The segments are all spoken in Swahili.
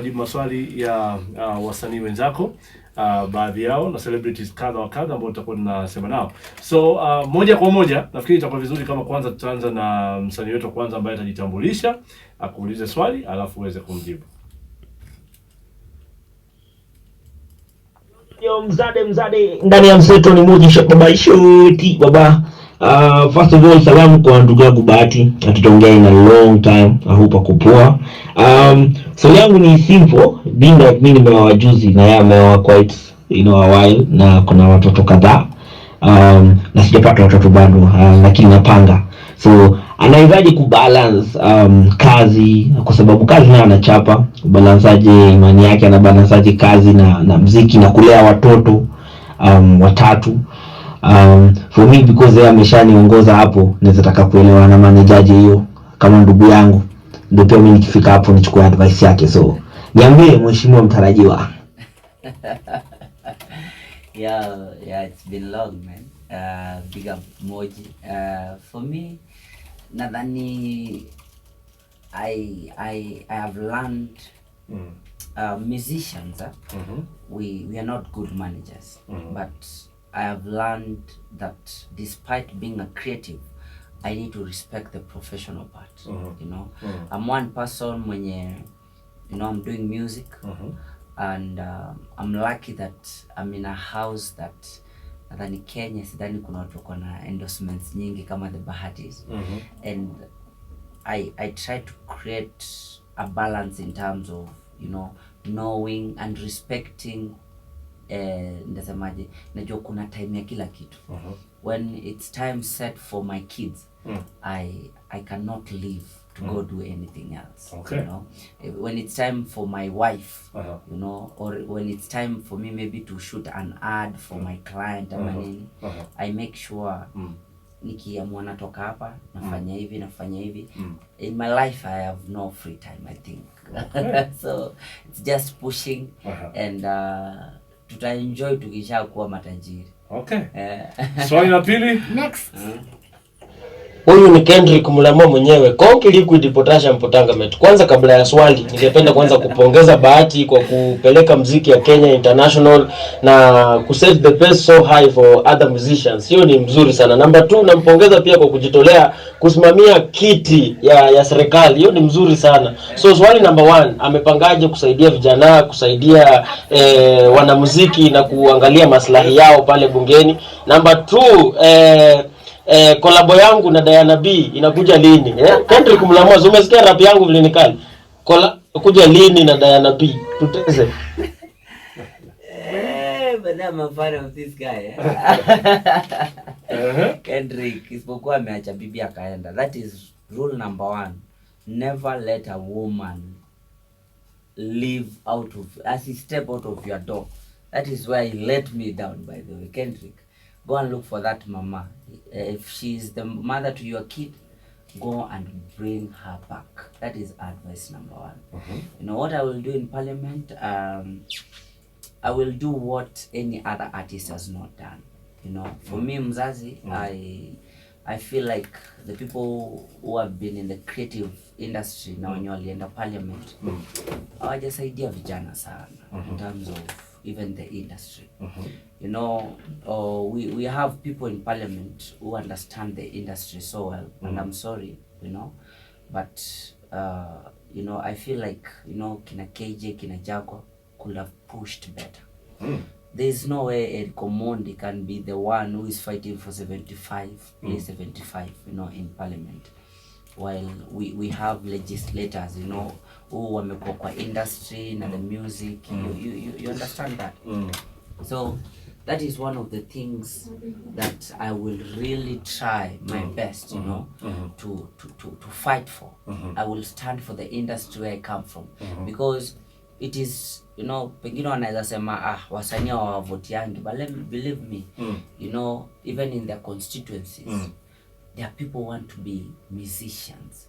Jibu maswali ya wasanii wenzako, baadhi yao na celebrities kadha wa kadha ambao tutakuwa tunasema nao. So moja kwa moja nafikiri itakuwa vizuri kama kwanza tutaanza na msanii wetu kwanza ambaye atajitambulisha, akuulize swali alafu uweze kumjibu. Yo mzade ndani ya mseto ni Muigizaji baba shoti baba. First of all, salamu kwa ndugu yangu Bahati, hatutaongea in a long time. I hope ako poa. So yangu ni simple, being that mimi nimeoa juzi na yeye ameoa quite a while na kuna watoto kadhaa. Na sijapata watoto bado, lakini napanga. So anahitaji kubalance kazi, kwa sababu kazi nayo anachapa. Balanceaje imani yake, anabalanceaje kazi na muziki na kulea watoto watatu. For me, because yeye ameshaniongoza hapo, naweza taka kuelewa na manager hiyo kama ndugu yangu, ndio pia mimi nikifika hapo nichukue advice yake. So niambie mheshimiwa mtarajiwa. Yeah, it's been long, man. Big up Moji. For me, nadhani I have learned musicians, we are not good managers, but I have learned that despite being a creative, I need to respect the professional part. I'm one person mwenye, I'm doing music, and I'm lucky that I'm in a house that nadhani Kenya sidhani kuna watu wako na endorsements nyingi kama the Bahatis. And I try to create a balance in terms of knowing and respecting. Ndasemaje, najua kuna time ya kila kitu. When it's time set for my kids, I cannot leave to go do anything else. When it's time for my wife, or when it's time for me maybe to shoot an ad for my client, I make sure nikiamua natoka hapa nafanya hivi. In my life I have no free time, I think. So it's just pushing, and tutaenjoy tukisha kuwa matajiri. Swali la pili. Next. Huyu ni Kendrick Mulamwa mwenyewe, Konki Liquid Potassium Potangamet. Kwanza kabla ya swali, ningependa kwanza kupongeza Bahati kwa kupeleka muziki ya Kenya international na kuset the pace so high for other musicians. Hiyo ni mzuri sana. Number 2, nampongeza pia kwa kujitolea kusimamia kiti ya serikali. Hiyo ni mzuri sana. So swali number 1, amepangaje kusaidia vijana, kusaidia wanamuziki na kuangalia maslahi yao pale bungeni? Number 2, kolabo yangu na Diana B inakuja lini? Kendrick Mulamwa, umesikia rap yangu vile nikali? Kuja lini na Diana B? Tuteze. But I'm a fan of this guy. Kendrick isipokuwa ameacha bibi akaenda. That is rule number 1. Never let a woman leave as he step out of your door. That is where he let me down, by the way. Kendrick, go and look for that mama. If she's the mother to your kid, go and bring her back. That is advice number 1. What I will do in parliament, I will do what any other artist has not done. For me mzazi, I feel like the people who have been in the creative industry na wenye walienda parliament hawajasaidia vijana sana in terms of even the industry. We have people in parliament who understand the industry so well, and I'm sorry, but I feel like kina KJ, kina Jago could have pushed better. There's no way Eric Omondi can be the one who is fighting for 75, place 75, in parliament, while we have legislators, who wamekuwa kwa industry na the music. You understand that? So that is one of the things that I will really try my best, to fight for. I will stand for the industry where I come from, because it is, pengine wanaweza sema wasanii hawavotiangi, but believe me, even in their constituencies, there are people who want to be musicians.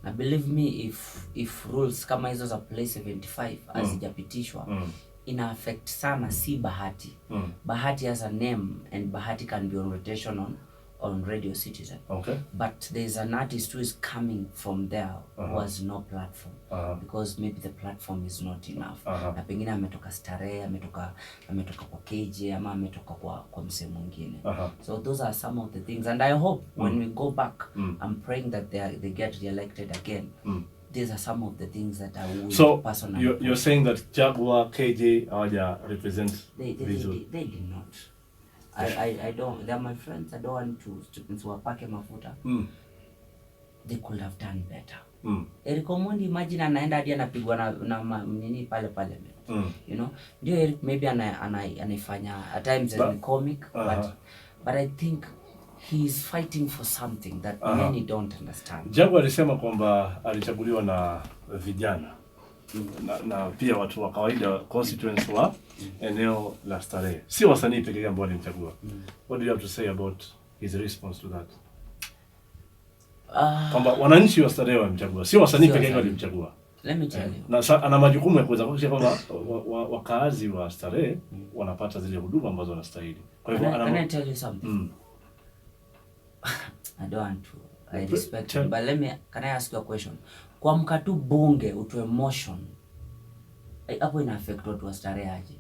Na believe me, if rules kama hizo za place 75 hazijapitishwa, ina affect sana si Bahati. Bahati has a name, and Bahati can be on rotation on Radio Citizen. Okay. But there's an artist who is coming from there who has no platform because maybe the platform is not enough. Na pengine ametoka Starehe, ametoka kwa KJ ama ametoka kwa msee mwingine. So those are some of the things, and I hope when we go back, I'm praying that they get re-elected again. These are some of the things that I would personally. So you're saying that Jaguar, KJ, Aja represents they did not. I don't. They're my friends. I don't want to wapake mafuta. They could have done better. Eric Omondi, imagine anaenda hadi anapigwa na nini pale. You know, ndio Eric maybe anaifanya at times in comic, but I think he's fighting for something that many don't understand. Jaguar alisema kwamba alichaguliwa na vijana na pia watu wa kawaida constituents wa eneo la Starehe, si wasanii pekee yao ambao walimchagua. What do you have to say about his response to that? Kwamba wananchi wa Starehe walimchagua, si wasanii pekee yao walimchagua. Let me tell you. Na ana majukumu ya kuweza kuhakikisha kwamba wakaazi wa Starehe wanapata zile huduma ambazo wanastahili. Kwa hivyo can I tell you something? I don't want to. I respect you, but can I ask you a question? Kwa mkatu bunge utoe motion, hapo ina affect watu wa Starehe aje?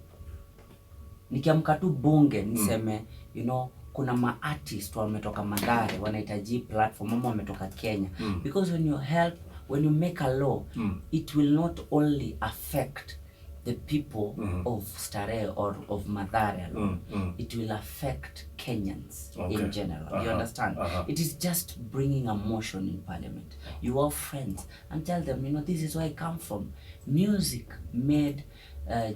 Nikiamka tu bunge niseme, you know, kuna ma-artist wametoka Mathare wanahitaji platform, ama wametoka Kenya. Because when you make a law, it will not only affect the people of Starehe or of Mathare alone. It will affect Kenyans in general. You understand? It is just bringing a motion in parliament. You are friends and tell them, you know, this is where I come from. Music made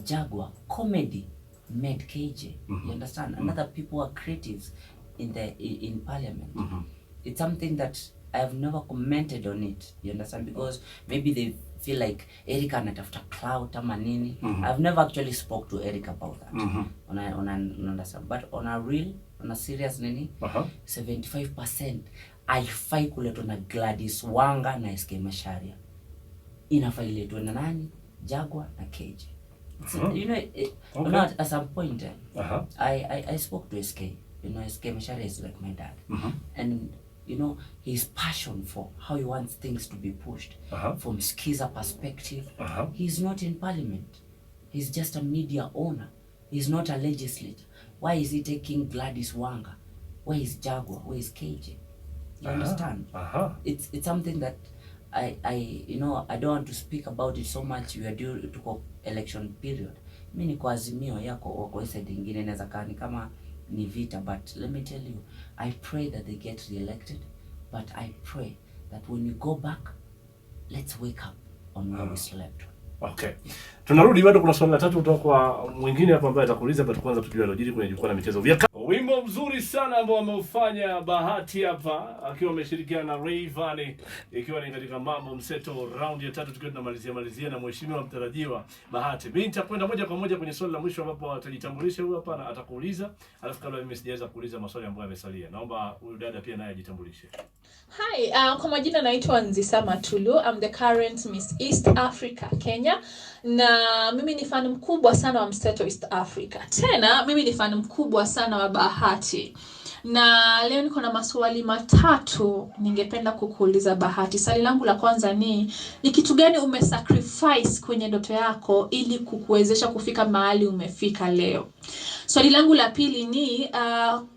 Jaguar, comedy made KJ. You understand? Another people are creatives in parliament. It's something that I have never commented on it. You understand? Because maybe they feel like Eric anatafuta clout ama nini. I've never actually spoke to Eric about that. Understand? But on a serious nini, 75% haifai kuletwa na Gladys Wanga na SK Macharia. Inafai letwa na nani? Jaguar na KJ. So, you know, not at some point I spoke to SK. You know, SK Macharia is like my dad. And you know, his passion for how he wants things to be pushed from Skiza perspective. He's not in parliament. He's just a media owner. He's not a legislator. Why is he taking Gladys Wanga? Where is Jaguar? Where is KJ? You understand? It's something that I you know, I don't want to speak about it so much. We are due to election period. Mimi ni kwa Azimio yako wako side nyingine inaweza kani kama ni vita, but let me tell you, I pray that they get re-elected, but I pray that when we go back, let's wake up on where we slept. Okay. Tunarudi bado kuna swali la tatu kutoka kwa mwingine hapa ambaye atakuuliza, but kwanza tujue alojiri kwenye jukwaa la michezo. Wimbo mzuri sana ambao ameufanya Bahati hapa akiwa ameshirikiana na Rayvanny, ikiwa ni katika mambo mseto round ya 3, tukiwa tunamalizia na mheshimiwa mtarajiwa Bahati. Mimi nitakwenda moja kwa moja kwenye swali la mwisho ambapo atajitambulisha huyu hapa na atakuuliza, alafu kabla mimi sijaweza kuuliza maswali ambayo yamesalia, naomba huyu dada pia naye ajitambulishe. Hi, kwa majina naitwa Nzisa Matulu. I'm the current Miss East Africa Kenya. Na mimi ni fan mkubwa sana wa mseto East Africa. Tena mimi ni fan mkubwa sana wa Bahati. Na leo niko na maswali matatu ningependa kukuuliza Bahati. Swali langu la kwanza ni kitu gani umesacrifice kwenye ndoto yako ili kukuwezesha kufika mahali umefika leo? Swali langu la pili ni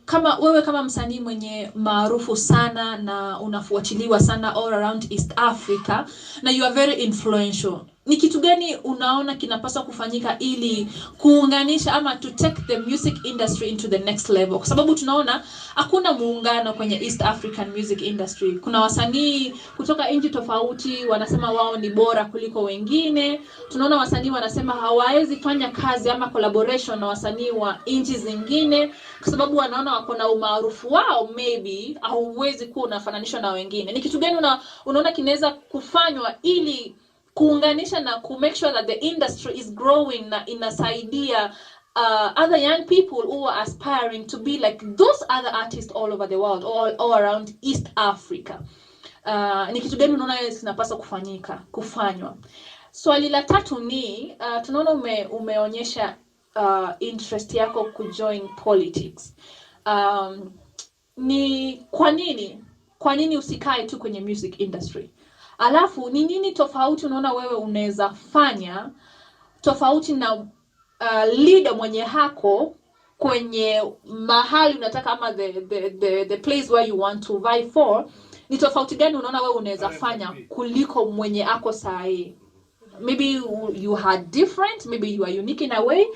kama msanii mwenye maarufu sana na unafuatiliwa sana all around East Africa na you are very influential, ni kitu gani unaona kinapaswa kufanyika ili kuunganisha ama to take the music industry into the next level? Kwa sababu tunaona hakuna muungano kwenye East African music industry. Kuna wasanii kutoka nchi tofauti wanasema wao ni bora kuliko wengine. Tunaona wasanii wanasema hawawezi fanya kazi ama collaboration na wasanii wa nchi zingine kwa sababu wanaona wako na umaarufu wao, maybe hauwezi kuwa unafananishwa na wengine. Ni kitu gani unaona kinaweza kufanywa ili kuunganisha na ku make sure that the industry is growing na inasaidia other young people who are aspiring to be like those other artists all over the world, all around East Africa? Ni kitu gani unaona kinapaswa kufanywa? Swali la tatu ni tunaona umeonyesha interest yako kujoin politics. ni kwa nini usikae tu kwenye music industry? Alafu ni nini tofauti unaona wewe unaweza fanya tofauti na leader mwenye hako kwenye mahali unataka ama the place where you want to vie for? Ni tofauti gani unaona wewe unaweza fanya kuliko mwenye ako sahi? Maybe you had different, maybe you are unique in a way.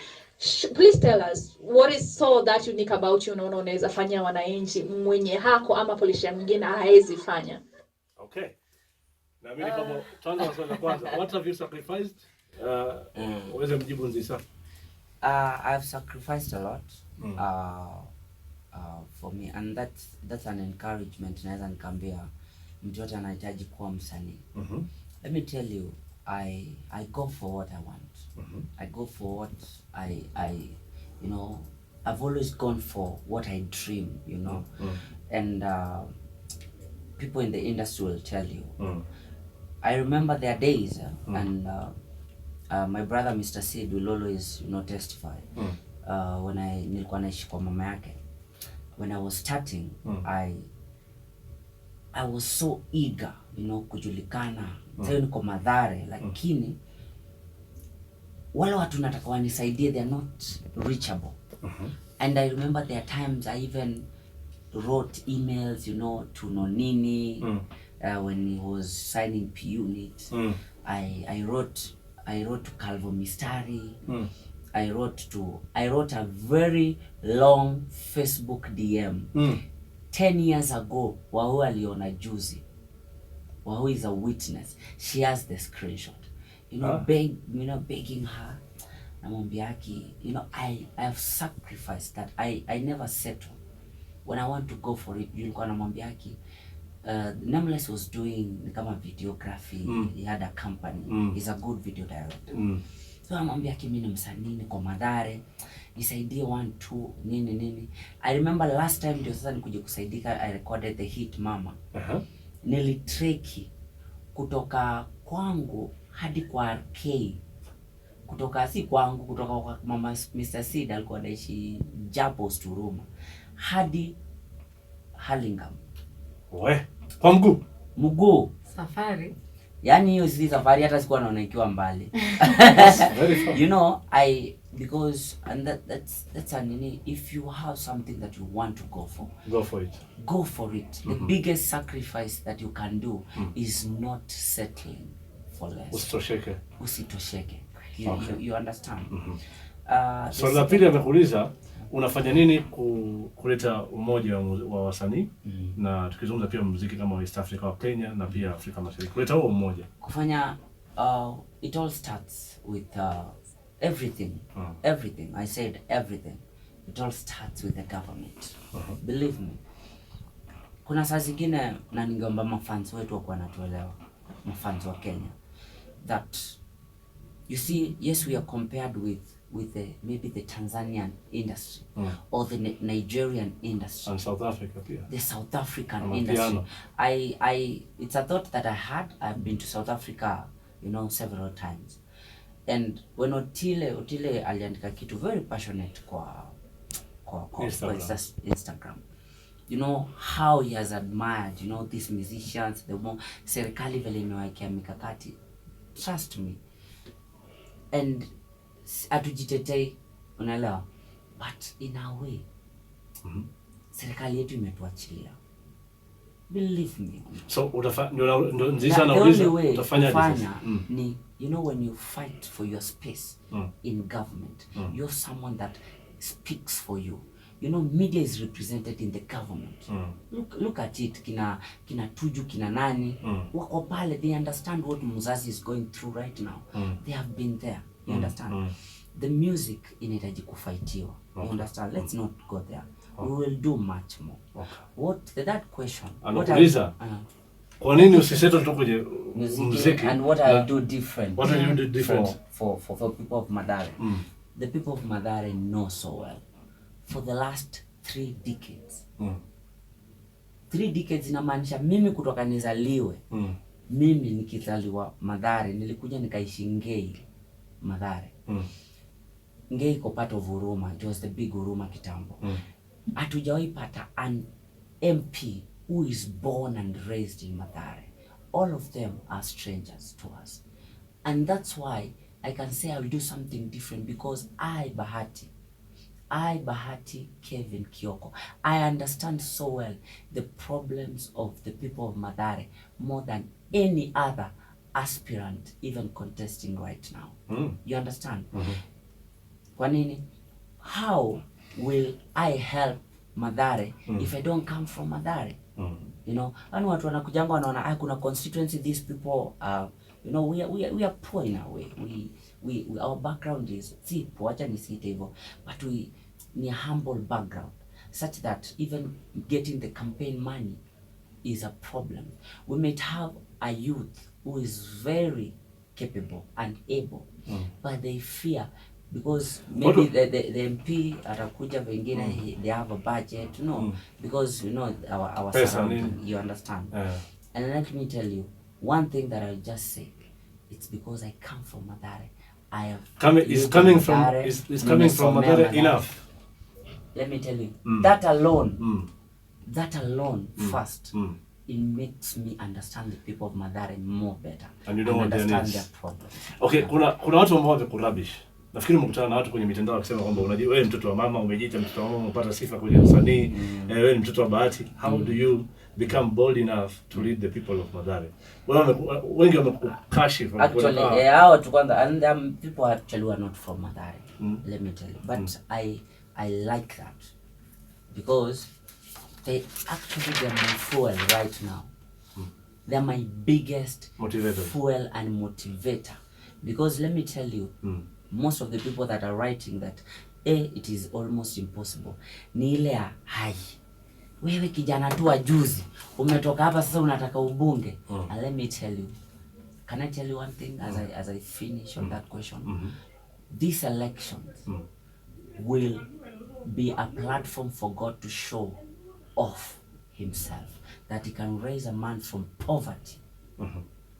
Please tell us what is so that unique about you unaona unaweza fanya wananchi mwenye hako ama politician mwingine haezi fanya. Okay. Na mimi kama tuanze na swali la kwanza. What have you sacrificed? Uweze mjibu Nzisa. I've sacrificed a lot for me, and that's an encouragement. Naweza nikamwambia mtu yote anahitaji kuwa msanii. Let me tell you, I go for what I want. I go for what I you know, I've always gone for what I dream, you know. And people in the industry will tell you. I remember their days and my brother Mr. Sid will always, you know, testify. When nilikuwa naishi kwa mama yake, when I was starting, I was so eager, you know, kujulikana. Sasa niko Mathare, lakini wale watu nataka wanisaidie, they are not reachable. And I remember there are times I even wrote emails, you know, to Nonini when he was signing P Unit. I wrote to Calvo Mistari. I wrote a very long Facebook DM 10 years ago. Wahu aliona juzi. Wahu is a witness. She has the screenshot. You know, begging her. Namwambiaki, you know, I have sacrificed that. I never settle. When I want to go for it, nilikuwa namwambiaki, Nameless was doing kama videography. He had a company. He's a good video director. So namwambiaki, mimi ni msanii niko Mathare, nisaidie 1 2 nini. I remember last time ndio sasa nikuje kusaidika, I recorded the hit Mama. Nilitreki kutoka kwangu hadi kwa RK. Kutoka si kwangu, kutoka kwa mama Mr. Sid alikuwa anaishi Japos Turuma hadi Hurlingham. Kwa mguu safari. Yani hiyo si safari, hata sikuwa naona ikiwa mbali. You know, because and that's an, if you have something that you want to go for it. Go for it. The biggest sacrifice that you can do is not settling for less. Usitosheke. You understand? So la pili amekuuliza unafanya nini kuleta umoja wa wasanii na tukizungumza pia muziki kama West Africa wa Kenya na pia Afrika Mashariki, kuleta huo umoja kufanya. It all starts with everything. I said everything. It all starts with the government. Believe me. Kuna saa zingine na ningeomba mafans wetu wakuwa natuelewa, mafans wa Kenya, that you see, yes, we are compared with maybe the Tanzanian industry or the Nigerian industry and South Africa, the South African industry. It's a thought that I had. I've been to South Africa, you know, several times, and when Otile aliandika kitu very passionate kwa Instagram, you know, how he has admired, you know, these musicians, the more serikali vile imewekea mikakati. Trust me. And atujitetei, unaelewa, but in a way serikali yetu imetuachilia. Believe me. So ndio Nzisa anauliza utafanya ni, you know, when you fight for your space in government, you're someone that speaks for you. You know, media is represented in the government. Look at it. Kina Tuju, kina nani, wako pale, they understand what Muzazi is going through right now. They have been there. You understand? The music inahitaji kufightiwa. You understand? Let's not go there. We will do much more. What that question? Anakuuliza kwa nini usisettle tu kwenye muziki? And what I'll do different. What will you do different for people of Mathare? The people of Mathare know so well. For the last 3 decades. 3 decades inamaanisha mimi kutoka nizaliwe. Mimi nikizaliwa Mathare, nilikuja nikaishi Ngei Mathare. Ngei iko part of Huruma. It was the big Huruma kitambo. Hatujawahi pata MP who is born and raised in Mathare, all of them are strangers to us. And that's why I can say I will do something different, because I, Bahati Kevin Kioko, I understand so well the problems of the people of Mathare more than any other aspirant even contesting right now. You understand? Kwa nini? How will I help Mathare if I don't come from Mathare? You know, and watu wanakujanga wanaona kuna constituency, these people you know, we are poor in a way. We our background is poor, acha nisite hivyo, but we ni humble background such that even getting the campaign money is a problem. We might have a youth who is very capable and able, but they fear because maybe the MP atakuja vingine, they have a budget, because you know our surrounding, you understand. And let me tell you one thing that I'll just say, it's because I come from Mathare. I have coming from Mathare enough. Let me tell you, that alone first, it makes me understand the people of Mathare more better. And you don't understand their problems. Okay, kuna watu ambao wamekulabish. Nafikiri mkutana na watu kwenye mitandao wakisema kwamba unajua wewe mtoto wa mama, umejiita mtoto wa mama, umepata sifa kwenye usanii, wewe ni mtoto wa Bahati. How do you become bold enough to lead the people of Mathare? Wengi wamekukashifu. Actually, hao tu kwanza, and people actually are not from Mathare. Let me tell you. But I like that, because they're my fuel right now. They're my biggest fuel and motivator. Because let me tell you, most of the people that are writing that it is almost impossible, ni ile hai, wewe kijana tu wa juzi umetoka hapa sasa unataka ubunge. And let me tell you, can I tell you one thing as I finish on that question? These elections will be a platform for God to show off himself, that he can raise a man from poverty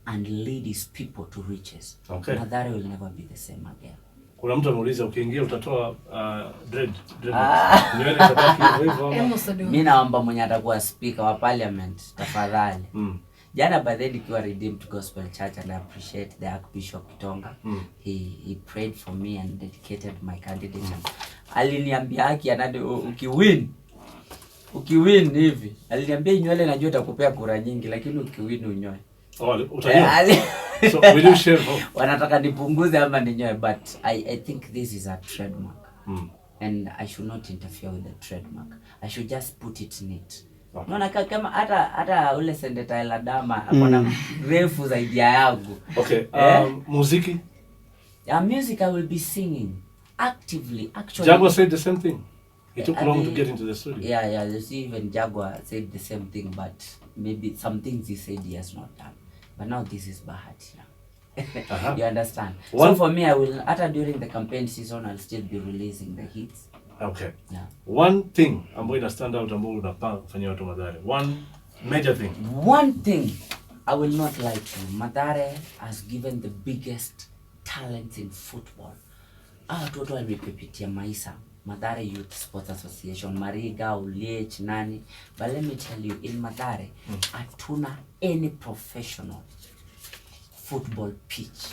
and lead his people to riches. Okay. Mathare will never be the same again. Kuna mtu ameuliza ukiingia utatoa dread. Nywele itabaki hivyo. Mimi naomba mwenye atakuwa speaker wa parliament tafadhali. Jana by the nikiwa Redeemed Gospel Church, and I appreciate the Archbishop Kitonga. He prayed for me and dedicated my candidature. Aliniambia haki anade ukiwin hivi. Aliniambia nywele najua utakupea kura nyingi, lakini ukiwin unyoe. Utajua. So will you share? Wanataka nipunguze ama ninyoe, but I think this is a trademark. And I should not interfere with the trademark. I should just put it neat. Naona kama hata ule Sendeta Eladama akona refu zaidi yangu. Okay. Muziki? Music I will be singing actively. Actually, Jaguar said the same thing. It took long to get into the studio. Yeah. You see, even Jaguar said the same thing, but maybe some things he said he has not done. But now this is Bahati now. You understand? So for me, I will, after during the campaign season, I'll still be releasing the hits. Okay. Yeah. One thing ambayo ina stand out ambayo unapanga kufanyia watu Mathare. One major thing. One thing, I will not lie to you. Mathare has given the biggest talent in football. Watu wamepitia maisha. Mathare Youth Sports Association, Mariga, Uliech, nani. But let me tell you, in Mathare, hatuna any professional football pitch.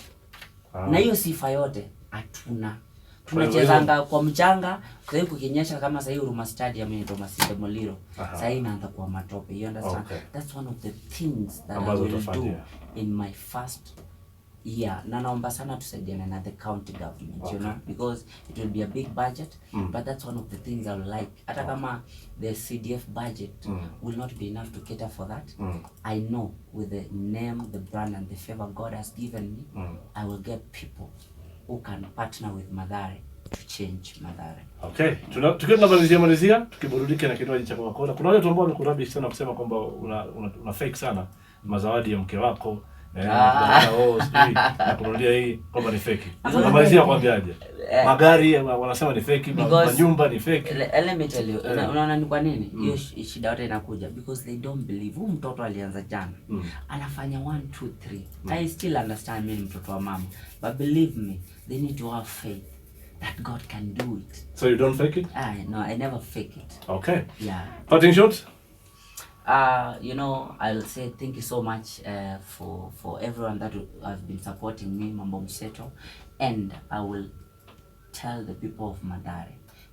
Na hiyo sifa yote hatuna. Tunachezanga kwa mchanga, kwa hiyo kukinyesha kama sasa hiyo Ruma Stadium ni Thomas Demoliro. Sasa inaanza kwa matope. You understand? That's one of the things that I will do in my first year. Na naomba sana tusaidiane na the county government, you know, because it will be a big budget, but that's one of the things I would like. Hata kama the CDF budget will not be enough to cater for that, I know with the name, the brand and the favor God has given me, I will get people who can partner with Mathare to change Mathare. Okay. Tukiwa tunamalizia tukiburudika na kinywaji cha Coca-Cola. Kuna watu ambao wamekurabish sana kusema kwamba una fake sana mazawadi ya mke wako. Na kurudia hii kwamba ni fake. Namalizia kwambiaje? Magari wanasema ni fake, manyumba ni fake. Let me tell you, unaona ni kwa nini? Hiyo shida yote inakuja because they don't believe. Huyu mtoto alianza jana. Anafanya 1 2 3. I still understand mimi mtoto wa mama. But believe me, they need to have faith that God can do it. So you don't fake it? No, I never fake it. Okay. Yeah. Parting shot? You know, I'll say thank you so much for everyone that has been supporting me, Mambo Mseto, and I will tell the people of Mathare,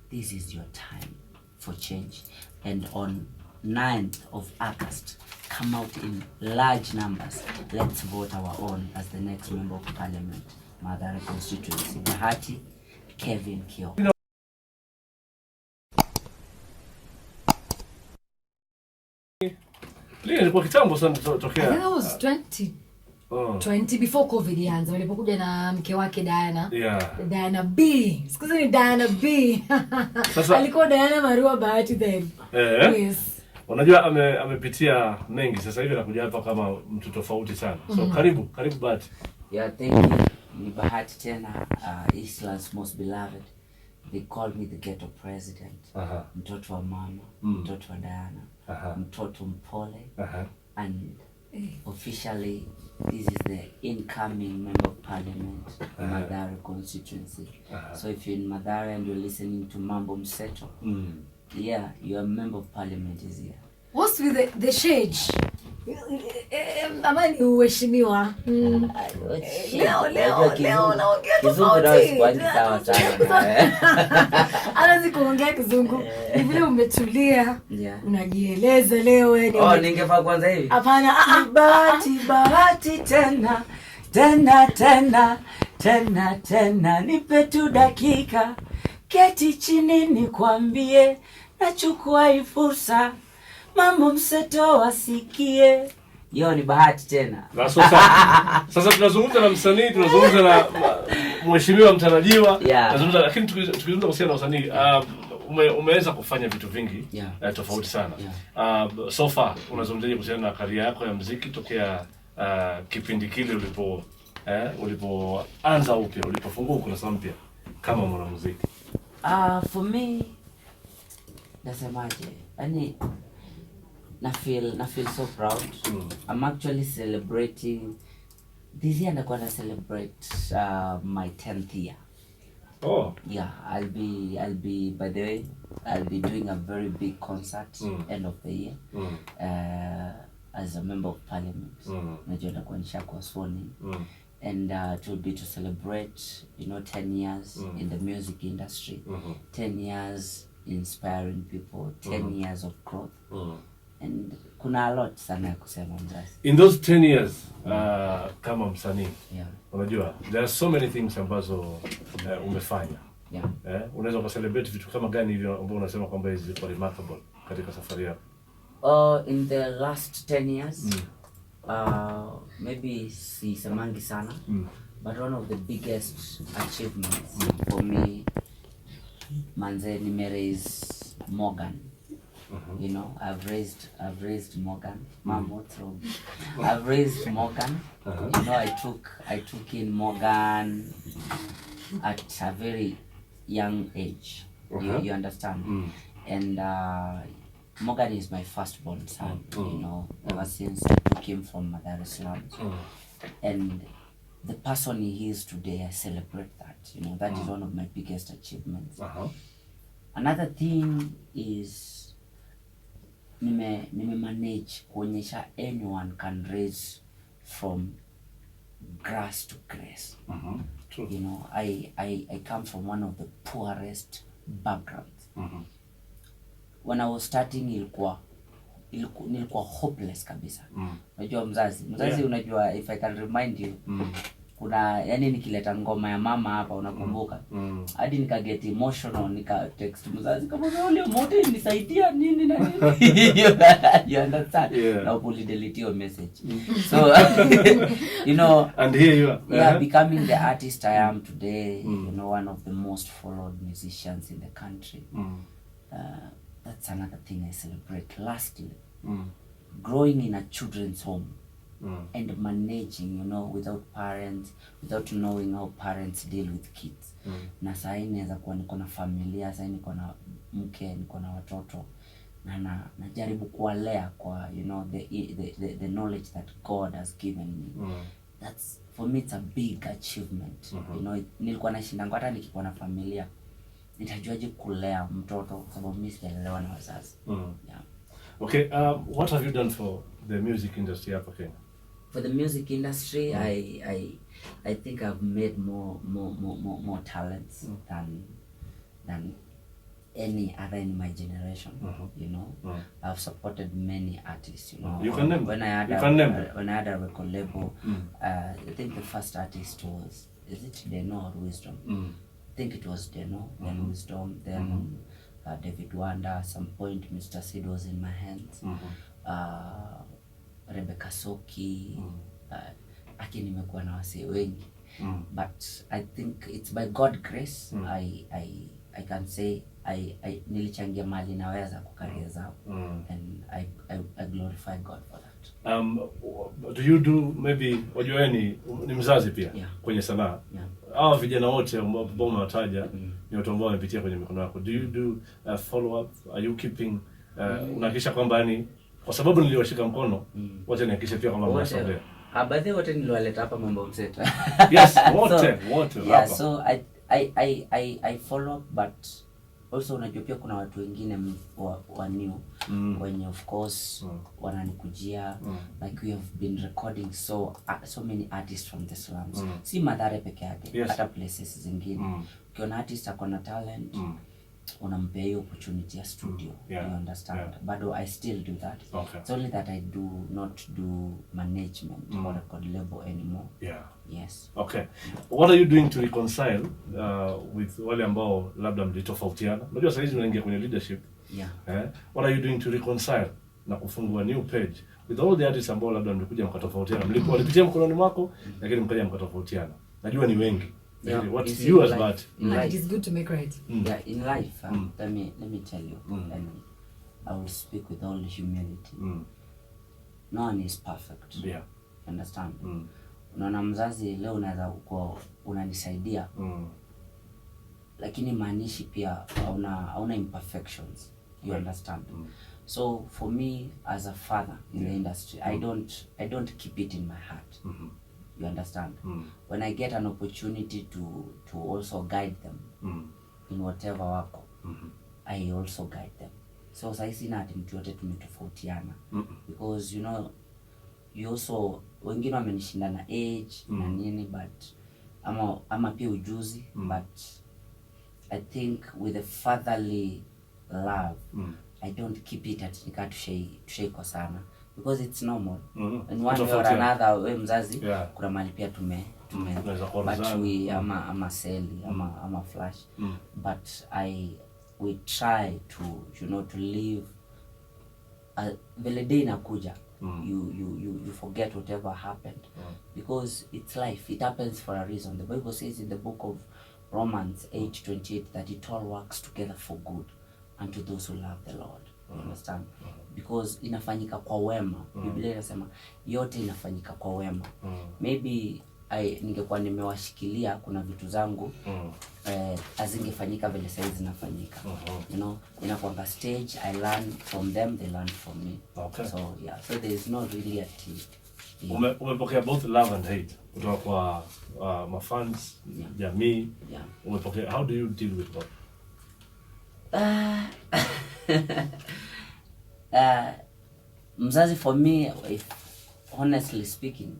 this is your time for change. And on 9th of August, come out in large numbers. Let's vote our own as the next member of parliament, Mathare constituency. Bahati, Kevin Kio. Ilikuwa kitambo sana I think tokea. that was 20 before COVID yanza walipokuja na mke wake Diana. Yeah. Diana B. Sikuzi ni Diana B. Sasa alikuwa Diana Marua Bahati then. Yes. Unajua amepitia mengi, sasa hivi anakuja hapa kama mtu tofauti sana. So karibu Bahati. Yeah, thank you. Ni Bahati tena, Islam's most beloved. They call me the ghetto president. Mtoto wa mama, mtoto wa Diana, mtoto mpole. And officially this is the incoming member of parliament in Mathare constituency. So if you're in Mathare and you're listening to Mambo Mseto, yeah, your member of parliament is here. What's with the shade? Amani uheshimiwa. Leo naongea tofauti. Anaanza kuongea Kizungu. Ni vile umetulia. Unajieleza leo wewe. Oh, ningefaa kwanza hivi. Hapana, Bahati tena nipe tu dakika. Keti chini nikwambie, nachukua hii fursa. Mambo Mseto wasikie. Yo ni Bahati tena. Sasa tunazungumza na msanii, tunazungumza na mheshimiwa mtarajiwa. Tunazungumza, lakini tukizungumza kuhusiana na usanii, umeweza kufanya vitu vingi tofauti sana. So far unazungumzaje kuhusiana na career yako ya muziki tokea kipindi kile ulipoanza upya, ulipofungua ukurasa mpya kama mwanamuziki? For me, nasemaje? Yaani I feel so proud. I'm actually celebrating this year. I'm gonna celebrate my 10th year. Oh. Yeah, I'll be by the way, I'll be doing a very big concert end of the year as a member of parliament. Najua nitakuwa nishakuwa sworn in. And it will be to celebrate, 10 years in the music industry, 10 years inspiring people, 10 years of growth. And kuna a lot sana ya kusema mzazi. In those 10 years kama msanii, unajua there are so many things ambazo umefanya. Unaweza kucelebrate vitu kama gani hivyo ambao unasema kwamba hizi zilikuwa remarkable katika safari yako? In the last 10 years, maybe si semangi sana, but one of the biggest achievements for me, manze, nimeraise Morgan. I've raised Morgan. I've raised Morgan. I took in Morgan at a very young age. You understand? And Morgan is my firstborn son. Ever since I took him from Mathare slums. And the person he is today, I celebrate that. That is one of my biggest achievements. Another thing is nime manage kuonyesha anyone can raise from grass to grace. I come from one of the poorest backgrounds. When I was starting nilikuwa hopeless kabisa. Unajua mzazi, unajua, if I can remind you, kuna nikileta ngoma ya mama hapa unakumbuka, hadi nikaget emotional, nika text mzazi kama ule mote nisaidia nini na nini. You understand? Na upuli delete your message. So and here you are. Becoming the artist I am today, one of the most followed musicians in the country. That's another thing I celebrate. Lastly, growing in a children's home. And managing, without parents, without knowing how parents deal with kids. Na saa hii naweza kuwa niko na familia, saa hii niko na mke, niko na watoto, na najaribu kuwalea kwa the knowledge that God has given me. That's, for me, it's a big achievement. Nilikuwa nashinda hata nikikuwa na familia nitajuaje kulea mtoto sababu mimi sijalelewa na wazazi. Okay, what have you done for the music industry hapa Kenya? For the music industry, I think I've made more talents than any other in my generation. You know, I've supported many artists. You know, you can name when I had a record label, I think the first artist was, is it Deno or Wisdom? I think it was Deno, then Wisdom, then David Wanda. At some point, Mr. Sid was in my hands. Rebecca Soki, aki nimekuwa na wasee wengi. But I think it's by God grace. I can say I nilichangia mali naweza kwa career zao, and I glorify God for that. Do you do maybe, wajua ni mzazi pia kwenye sanaa? Hao vijana wote ambao umewataja ni watu ambao wamepitia kwenye mikono yako. Do you do follow up? Are you keeping unahakikisha kwamba ni kwa sababu niliwashika mkono wote nihakikishe pia kwamba mnasogea? Baadhi wote niliwaleta hapa mambo mseto. Yes, wote yeah, so I follow up, but also unajua pia kuna watu wengine wa new wenye of course wananikujia, like we have been recording so many artists from the slums. Si Mathare peke yake, hata places zingine. Ukiona artist akona talent, unampea hiyo opportunity ya studio. You understand? But I still do that. It's only that I do not do management or record label anymore. Yes. Okay. What are you doing to reconcile with wale ambao labda mlitofautiana? Unajua sasa hizi unaingia kwenye leadership. What are you doing to reconcile na kufungua new page with all the artists ambao labda mlikuja mkatofautiana? Walipitia mkononi mwako lakini mkaja mkatofautiana. Najua ni wengi. What's you as Bahati? It is good to make right. Yeah, in life, let me tell you, and I will speak with all humility. No one is perfect. Understand? Unaona mzazi leo unaweza kuwa unanisaidia, lakini maanishi pia hauna imperfections. You understand? So for me as a father in the industry, I don't keep it in my heart. You understand? When I get an opportunity to also guide them in whatever wako, I also guide them. So saisi na ati mtu yote tumetofautiana, because you know, you also wengine wamenishinda na age na nini, but ama pia ujuzi, but I think with a fatherly love, I don't keep it at nikatu tusheko sana, because it's normal. And one way or another, we mzazi kuna mali pia tume but we ama seli ama flash, but we try to, you know, to live vile day inakuja. You forget whatever happened, because it's life. It happens for a reason. The Bible says in the book of Romans 8:28 that it all works together for good unto those who love the Lord. You understand? Because inafanyika kwa wema. Biblia inasema yote inafanyika kwa wema. Maybe ningekuwa nimewashikilia kuna vitu zangu azingefanyika vile sasa zinafanyika. You know, inakuwa stage, I learn from them, they learn from me. So yeah, so there is no really a team. Umepokea both love and hate kutoka kwa mafans, jamii. Umepokea, how do you deal with both? Mzazi, for me, if honestly speaking,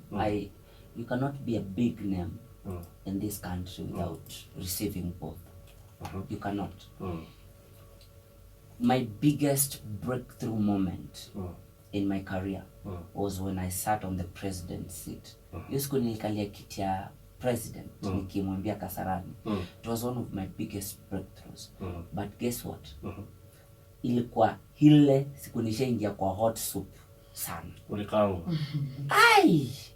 you cannot be a big name in this country without receiving both. You cannot. My biggest breakthrough moment in my career was when I sat on the president's seat. Siku nilikalia kiti ya president nikimwambia Kasarani. It was one of my biggest breakthroughs. But guess what? Ilikuwa hile siku nishaingia kwa hot soup sana. Ulikango.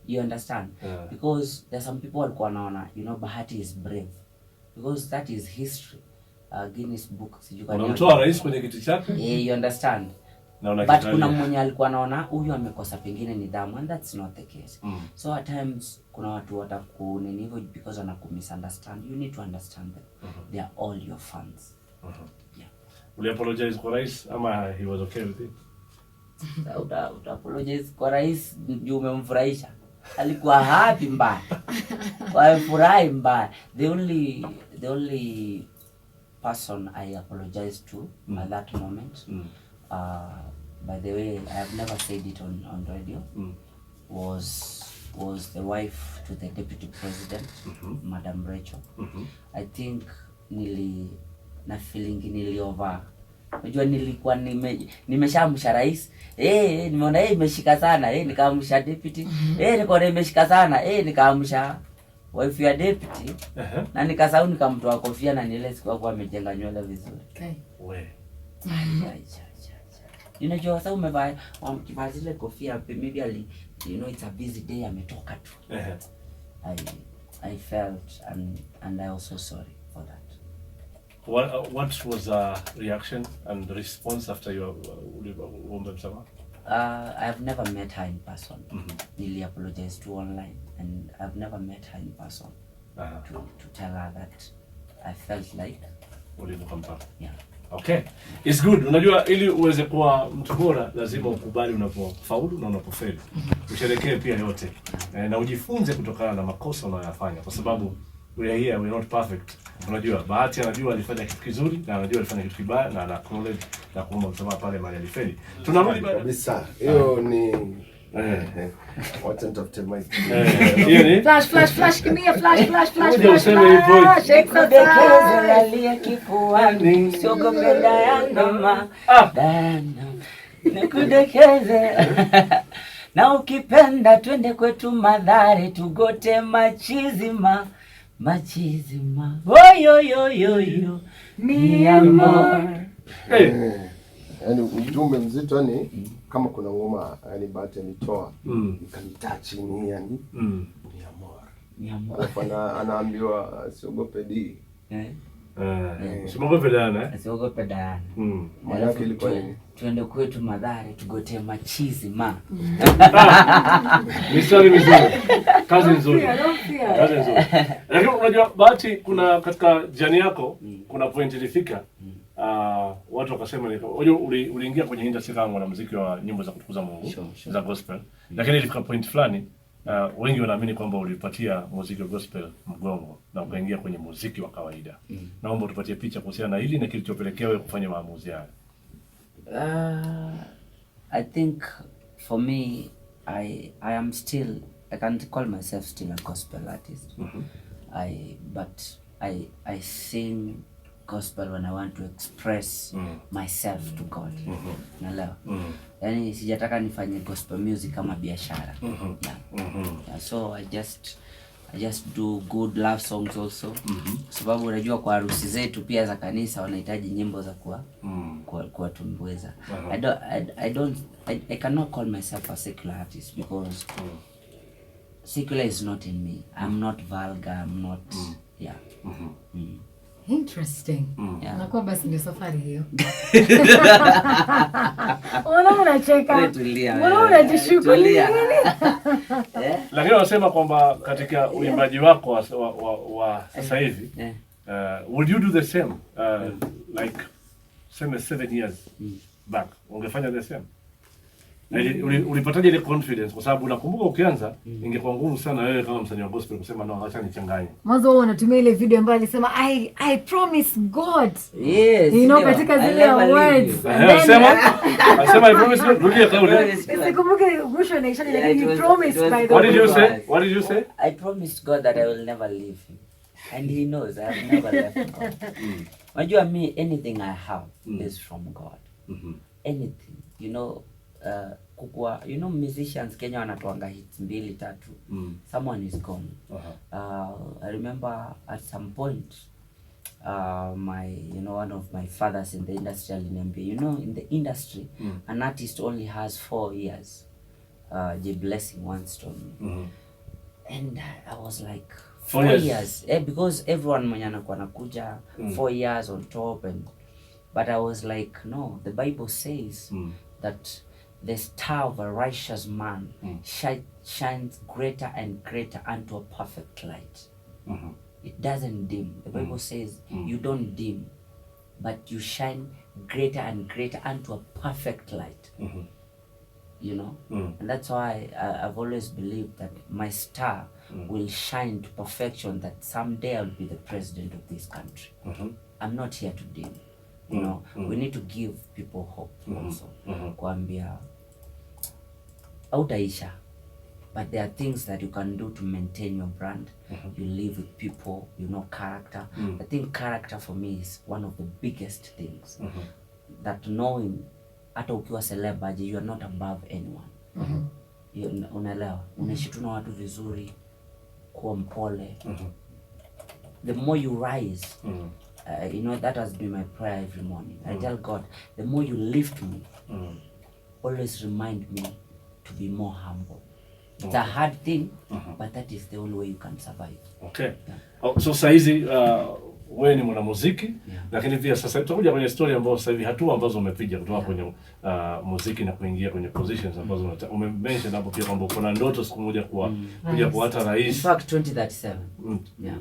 You understand? Because there's some people walikuwa wanaona, you know, Bahati is brave. Because that is history. Guinness book. Unamtoa rais kwenye kiti chake? You understand? But kuna mwenye alikuwa anaona huyu amekosa pengine nidhamu, and that's not the case. So at times kuna watu watakunini hivyo because wanakumisunderstand. You need to understand them. They are all your fans. Uli apologize kwa rais ama he was okay with it? Uta apologize kwa rais juu umemfurahisha. Alikuwa happy mbaya. Wafurahi mbaya. The only person I apologized to at that moment, by the way, I have never said it on radio, was the wife to the deputy president, Madam Rachel. I think na feeling niliova. Unajua nilikuwa nimeshamsha rais. Nimeona imeshika sana. Nikaamsha deputy. Niko imeshika sana. Nikaamsha wife ya deputy. Na nikasahau nikamtoa kofia na nile siku kwa amejenga nywele vizuri. We. Unajua sasa umevaa zile kofia maybe it's a busy day ametoka tu. I felt and I was so sorry for that. What was reaction and response after your I have never met her in person. Really apologize to online, and I've never met her in person to tell her that I felt like yeah. Okay, it's good. Unajua ili uweze kuwa mtu bora lazima ukubali unapofaulu na unapofeli. Usherekee pia yote. Na ujifunze kutokana na makosa unayofanya kwa sababu we are here, we are not perfect. Unajua Bahati anajua alifanya kitu kizuri na anajua alifanya kitu kibaya na ana acknowledge na kuomba msamaha pale mahali alifeli. Tunarudi kabisa. Hiyo ni what's end of the mic. Hiyo ni flash, give me a flash. Useme hivyo. Shake the Kudekeza aliyekuwa siogopenda ya mama. Dana. Nikudekeze. Na ukipenda twende kwetu Madhare tugote machizima. Yo mi amor. Yani ujumbe mzito yani kama kuna ngoma yani Bahati alitoa ikanitaa chini yani mi amor. Anaambiwa siogope di. Usiogope Dana. Usiogope Dana. Maana yake ilikuwa nini? Twende kwetu Madhare tugote machizima. Mizuri. Kazi nzuri. Lakini unajua Bahati kuna katika jani yako kuna point ilifika watu wakasema unajua uliingia kwenye industry kama mwanamuziki wa nyimbo za kutukuza Mungu za gospel. Lakini ilifika point fulani wengi wanaamini kwamba ulipatia muziki wa gospel mgongo na ukaingia kwenye muziki wa kawaida. Naomba tupatie picha kuhusiana na hili na kilichopelekea wewe kufanya maamuzi haya. I think for me, I can't call myself still a gospel artist. But I sing gospel when I want to express myself to God. Naelewa. Yani sijataka nifanye gospel music kama biashara. Yeah, so I just do good love songs also. Sababu unajua kwa harusi zetu pia za kanisa wanahitaji nyimbo za kuwatumbuiza. I cannot call myself a secular artist because secular is not in me. I'm not vulgar, I'm not Interesting. Yeah. Nakuwa basi ndio safari hiyo. Unacheka. Unajishuku nini? Lakini wanasema kwamba katika uimbaji wako wa sasa hivi would you do the same like 7 years back? Ungefanya the same? Ulipataje ile confidence kwa sababu unakumbuka ukianza ingekuwa ngumu sana wewe kama msanii wa gospel kusema no acha nichanganye. Mwanzo wao unatumia ile video ambayo alisema I promise God. Yes. You know katika zile words. Sema I promise God. Rudia kauli. Sikumbuke mwisho inaisha lakini you promise by the way. What did you say? I promised God that I will never leave him. And he knows I have never left God. Unajua me anything I have is from God. Anything. You know kukua, you know musicians Kenya wanatoanga hits 2-3. Someone is gone. I remember at some point one of my fathers in the industry aliniambia, you know, in the industry an artist only has 4 years. J Blessing once told me. And I was like 4 years. Because everyone mwenye anakuwa nakuja 4 years on top but I was like no, the Bible says that the star of a righteous man shines greater and greater unto a perfect light. It doesn't dim. The Bible says you don't dim, but you shine greater and greater unto a perfect light. You know? And that's why I've always believed that my star will shine to perfection, that someday I'll be the president of this country. I'm not here to dim. You know, we need to give people hope also. Kuambia hautaisha, but there are things that you can do to maintain your brand. You live with people, you know, character. I think character for me is one of the biggest things. That knowing hata ukiwa celeb aje, you are not above anyone. Unaelewa, unaishi tu na watu vizuri, kuwa mpole. The more you rise, you know, that has been my prayer every morning. I tell God, the more you lift me, always remind me to be more humble. It's a hard thing, but that is the only way you can survive. Okay. Yeah. So saizi wewe ni mwanamuziki, lakini pia sasa tutakuja kwenye story ambayo sasa hivi hatua ambazo umepiga kutoka kwenye muziki na kuingia kwenye positions ambazo umemention hapo pia kwamba kuna ndoto siku moja kuja kuata rais. In fact 2037.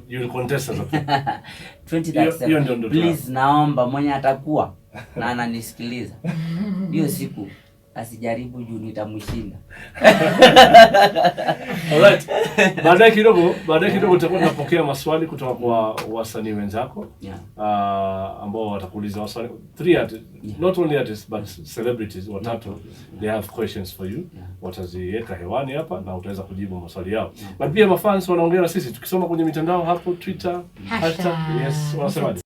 You will contest as a 2037. Please naomba mwenye atakuwa na ananisikiliza hiyo siku asijaribu juu nitamshinda. Alright. Baadaye kidogo tutakuwa tunapokea maswali kutoka kwa wasanii wenzako. Ambao watakuuliza waswali 3 artists, not only artists but celebrities watatu. They have questions for you. Wataziweka hewani hapa na utaweza kujibu maswali yao. But pia mafans wanaongea na sisi tukisoma kwenye mitandao hapo Twitter, hashtag. Yes, wanasemaje?